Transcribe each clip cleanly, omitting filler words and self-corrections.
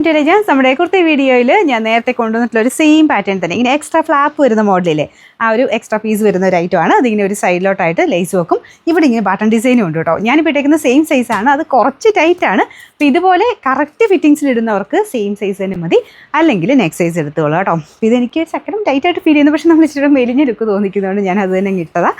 Intelligence നമ്മുടെ കുർത്തി വീഡിയോയിൽ ഞാൻ നേരത്തെ കൊണ്ടുവന്നിട്ടുള്ള ഒരു സെയിം പാറ്റേൺ തന്നെ ഇങ്ങനെ എക്സ്ട്രാ ഫ്ലാപ്പ് വരുന്ന മോഡലിലെ ആ ഒരു എക്സ്ട്രാ പീസ് വരുന്ന ഒരു ഐറ്റമാണ്. അതിങ്ങനെ ഒരു സൈഡിലോട്ടായിട്ട് ലേസ് വെക്കും. ഇവിടെ ഇങ്ങനെ ബട്ടൺ ഡിസൈനും ഉണ്ട് കേട്ടോ. ഞാനിപ്പോൾ ഇട്ടേക്കുന്ന സെയിം സൈസാണ്, അത് കുറച്ച് ടൈറ്റാണ്. അപ്പോൾ ഇതുപോലെ കറക്റ്റ് ഫിറ്റിങ്സിൽ ഇടുന്നവർക്ക് സെയിം സൈസ് തന്നെ മതി, അല്ലെങ്കിൽ നെക്സ്റ്റ് സൈസ് എടുത്തോളൂ കേട്ടോ. ഇതെനിക്ക് ശക്കരം ടൈറ്റായിട്ട് ഫീൽ ചെയ്യുന്നു, പക്ഷേ നമ്മൾ ഇച്ചിരി മെലിഞ്ഞ ലുക്ക് തോന്നിക്കുന്നതുകൊണ്ട് ഞാൻ അത് തന്നെ ഇട്ടതാണ്.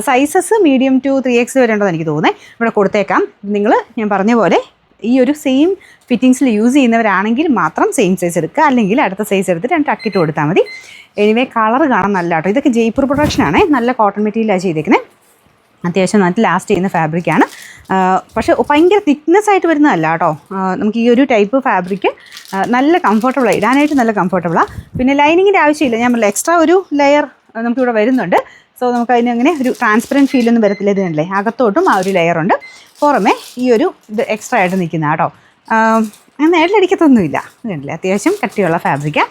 സൈസസ് മീഡിയം ടു 3X വരെ ഉണ്ടെന്ന് എനിക്ക് തോന്നുന്നത്. ഇവിടെ കൊടുത്തേക്കാം. നിങ്ങൾ ഞാൻ പറഞ്ഞ പോലെ ഈ ഒരു സെയിം ഫിറ്റിങ്സിൽ യൂസ് ചെയ്യുന്നവരാണെങ്കിൽ മാത്രം സെയിം സൈസ് എടുക്കുക, അല്ലെങ്കിൽ അടുത്ത സൈസ് എടുത്ത് 2 ടക്കിട്ട് കൊടുത്താൽ മതി. എനിവേ കളർ കാണാൻ നല്ല കേട്ടോ. ഇതൊക്കെ ജയ്പൂർ പ്രൊഡക്ഷനാണ്, നല്ല കോട്ടൺ മെറ്റീരിയലാണ് ചെയ്തേക്കുന്നത്. അത്യാവശ്യം നല്ല ലാസ്റ്റ് ചെയ്യുന്ന ഫാബ്രിക്കാണ്. പക്ഷേ ഭയങ്കര തിക്നെസ് ആയിട്ട് വരുന്നതല്ല കേട്ടോ. നമുക്ക് ഈ ഒരു ടൈപ്പ് ഫാബ്രിക്ക് നല്ല കംഫർട്ടബിളാണ്, ഇടാനായിട്ട് നല്ല കംഫർട്ടബിളാണ്. പിന്നെ ലൈനിങ്ങിൻ്റെ ആവശ്യമില്ല. ഞാൻ പറഞ്ഞില്ല, എക്സ്ട്രാ ഒരു ലെയർ നമുക്കിവിടെ വരുന്നുണ്ട്. സോ നമുക്ക് അതിനങ്ങനെ ഒരു ട്രാൻസ്പെറൻറ്റ് ഫീലൊന്നും വരത്തില്ല. ഇതിനല്ലേ അകത്തോട്ടും ആ ഒരു ലെയറുണ്ട്. പുറമെ ഈ ഒരു ഇത് എക്സ്ട്രാ ആയിട്ട് നിൽക്കുന്ന കേട്ടോ. അങ്ങനെ നേരിലടിക്കത്തൊന്നുമില്ല. ഇതുണ്ടല്ലേ, അത്യാവശ്യം കട്ടിയുള്ള ഫാബ്രിക്കാണ്.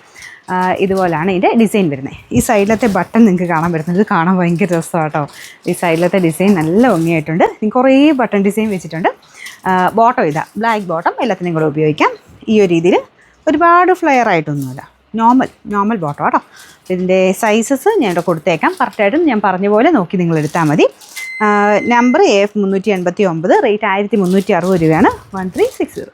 ഇതുപോലെയാണ് ഇതിൻ്റെ ഡിസൈൻ വരുന്നത്. ഈ സൈഡിലത്തെ ബട്ടൺ നിങ്ങൾക്ക് കാണാൻ പറ്റുന്നത്, കാണാൻ ഭയങ്കര രസമാണ് കേട്ടോ. ഈ സൈഡിലത്തെ ഡിസൈൻ നല്ല ഭംഗിയായിട്ടുണ്ട്. കുറേ ബട്ടൺ ഡിസൈൻ വെച്ചിട്ടുണ്ട്. ബോട്ടം ഇതാ, ബ്ലാക്ക് ബോട്ടം, എല്ലാത്തിനും കൂടെ ഉപയോഗിക്കാം. ഈ ഒരു രീതിയിൽ ഒരുപാട് ഫ്ലെയർ ആയിട്ടൊന്നുമില്ല, നോർമൽ ബോട്ടം കേട്ടോ. ഇതിൻ്റെ സൈസസ് ഞാൻ ഇവിടെ കൊടുത്തേക്കാം. കറക്റ്റായിട്ടും ഞാൻ പറഞ്ഞ പോലെ നോക്കി നിങ്ങൾ എടുത്താൽ മതി. നമ്പർ AF 389, റേറ്റ് 1360 രൂപയാണ്. 1360.